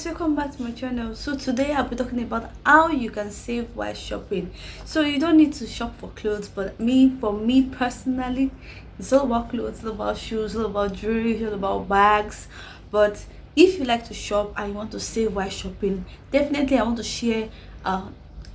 guys, welcome back to my channel. So today I'll be talking about how you can save while shopping. So you don't need to shop for clothes, but for me personally, it's all about clothes, it's all about shoes, it's all about jewelry, it's all about bags. But if you like to shop and you want to save while shopping, definitely I want to share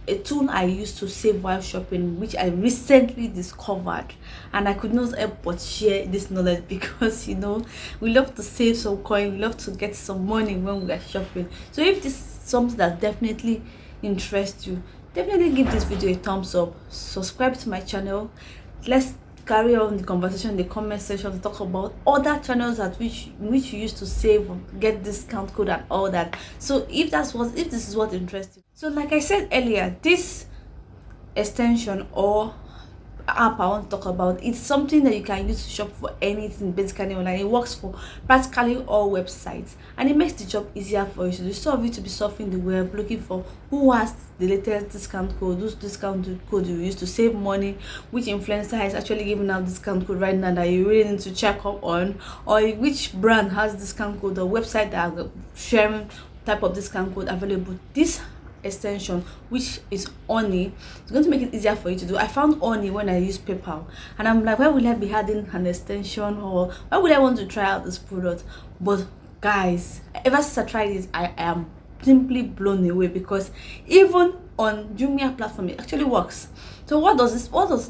a tool I used to save while shopping, which I recently discovered, and I could not help but share this knowledge because we love to save some coin, we love to get some money when we are shopping. So if this is something that definitely interests you, definitely give this video a thumbs up, subscribe to my channel. Let's carry on the conversation in the comment section to talk about other channels at which you used to save, get discount code and all that. So if this is what interests you. So like I said earlier, this extension or app I want to talk about, it's something that you can use to shop for anything basically online. It works for practically all websites and it makes the job easier for you. So instead of you to be surfing the web looking for who has the latest discount code, those discount code you use to save money, which influencer is actually giving out discount code right now that you really need to check up on, or which brand has discount code or website that are sharing type of discount code available. This extension, which is Honey, it's going to make it easier for you to do. I found Honey when I used PayPal and I'm like, why would I be adding an extension, or why would I want to try out this product? But guys, ever since I tried it, I am simply blown away because even on Jumia platform it actually works. So what does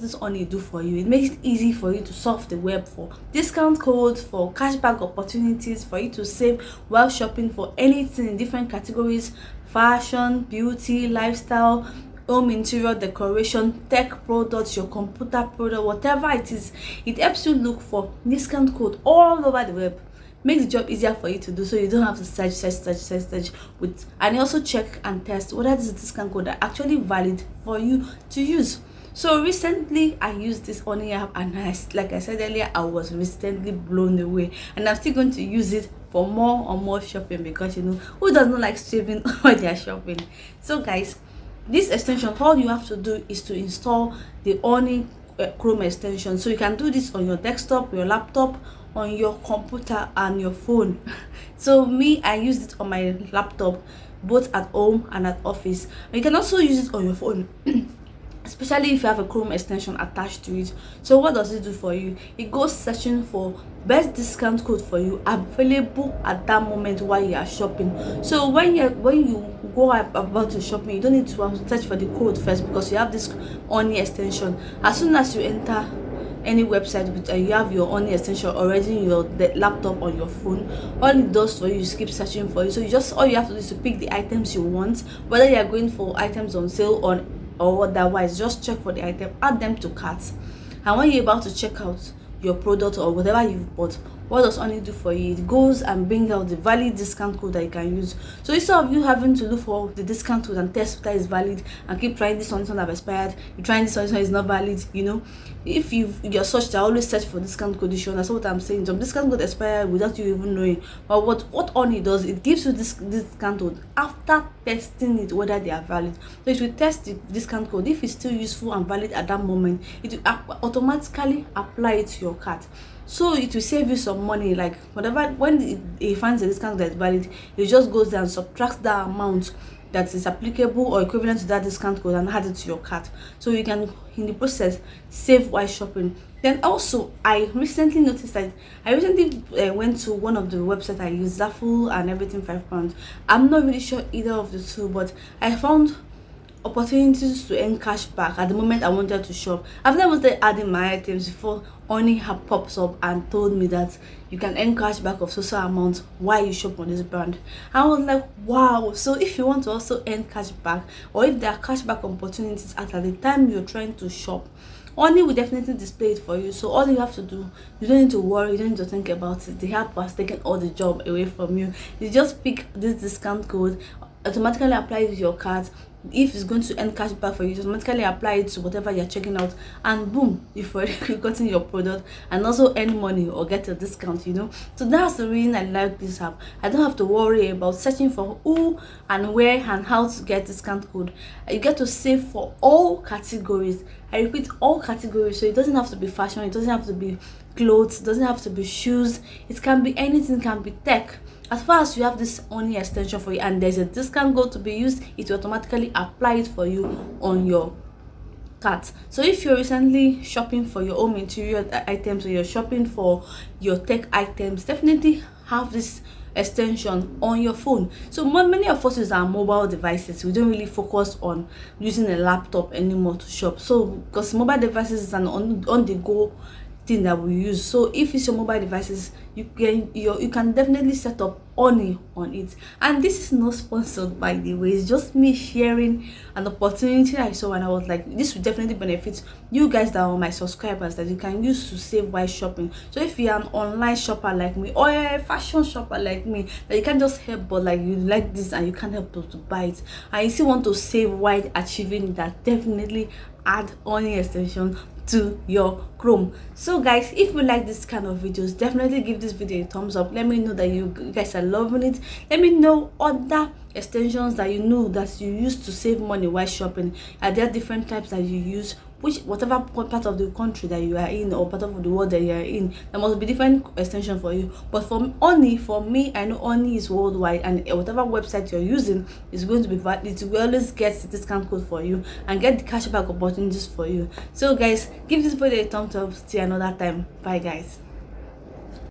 this Honey do for you? It makes it easy for you to surf the web for discount codes, for cashback opportunities, for you to save while shopping for anything in different categories: fashion, beauty, lifestyle, home interior decoration, tech products, your computer product, whatever it is. It helps you look for discount code all over the web. Makes the job easier for you to do, so you don't have to search with, and you also check and test whether this discount code are actually valid for you to use. So recently I used this Honey app and like I said earlier, I was recently blown away, and I'm still going to use it for more and more shopping because who does not like saving when they are shopping. So guys, this extension, all you have to do is to install the Honey Chrome extension. So you can do this on your desktop, your laptop, on your computer and your phone. So me, I use it on my laptop, both at home and at office. You can also use it on your phone especially if you have a Chrome extension attached to it. So what does it do for you? It goes searching for best discount code for you available at that moment while you are shopping. So when you go about to shopping, you don't need to search for the code first because you have this Honey extension. As soon as you enter any website with you have your Honey extension already in your laptop or your phone, all it does for you is keep searching for you. So all you have to do is to pick the items you want, whether you are going for items on sale or otherwise. Just check for the item, add them to cart, and when you're about to check out your product or whatever you've bought, what does Honey do for you? It goes and brings out the valid discount code that you can use. So instead of you having to look for the discount code and test that is valid and keep trying this one have expired, you trying this one is not valid, if you're such that always search for discount code, you should understand what I'm saying. Some discount code expired without you even knowing. But what Honey does, it gives you this discount code after testing it whether they are valid. So it will test the discount code. If it's still useful and valid at that moment, it will automatically apply it to your cart. So it will save you some money. Like whatever, when it finds a discount that is valid, it just goes there and subtracts that amount that is applicable or equivalent to that discount code and add it to your cart. So you can, in the process, save while shopping. Then also, I recently noticed that went to one of the websites I use, Zaful and everything, £5. I'm not really sure either of the two, but I found opportunities to earn cash back at the moment I wanted to shop. I've never started adding my items before Honey app pops up and told me that you can earn cash back of so amount while you shop on this brand. I was like, wow. So if you want to also earn cash back, or if there are cashback opportunities at the time you're trying to shop, Honey will definitely display it for you. So all you have to do, you don't need to worry, you don't need to think about it. The app has taken all the job away from you. You just pick this discount code, automatically apply it to your cart. If it's going to earn cash back for you, just automatically apply it to whatever you're checking out, and boom, you've already gotten your product and also earn money or get a discount. So that's the reason I like this app. I don't have to worry about searching for who and where and how to get discount code. You get to save for all categories I repeat, all categories. So it doesn't have to be fashion, it doesn't have to be clothes, it doesn't have to be shoes, it can be anything, it can be tech. As far as you have this only extension for you and there's a discount code to be used, it will automatically apply it for you on your cart. So if you're recently shopping for your home interior items or you're shopping for your tech items, definitely have this extension on your phone. So many of us use our mobile devices. We don't really focus on using a laptop anymore to shop. So because mobile devices is an on the go thing that we use. So if it's your mobile devices, you can definitely set up Oni on it. And this is not sponsored, by the way, it's just me sharing an opportunity I saw, and I was like, this would definitely benefit you guys that are my subscribers, that you can use to save while shopping. So if you're an online shopper like me, or a fashion shopper like me, that you can't just help but like you like this and you can't help but to buy it, and you still want to save while achieving that, definitely add Oni extension to your Chrome. So guys, if you like this kind of videos, definitely give this video a thumbs up. Let me know that you guys are loving it. Let me know other extensions that you know that you use to save money while shopping. Are there different types that you use? Whatever part of the country that you are in, or part of the world that you are in, there must be different extension for you. But for Oni, for me, I know Oni is worldwide, and whatever website you're using is going to be valid. It will always get the discount code for you and get the cashback opportunities for you. So guys, give this video a thumbs up. See you another time. Bye guys.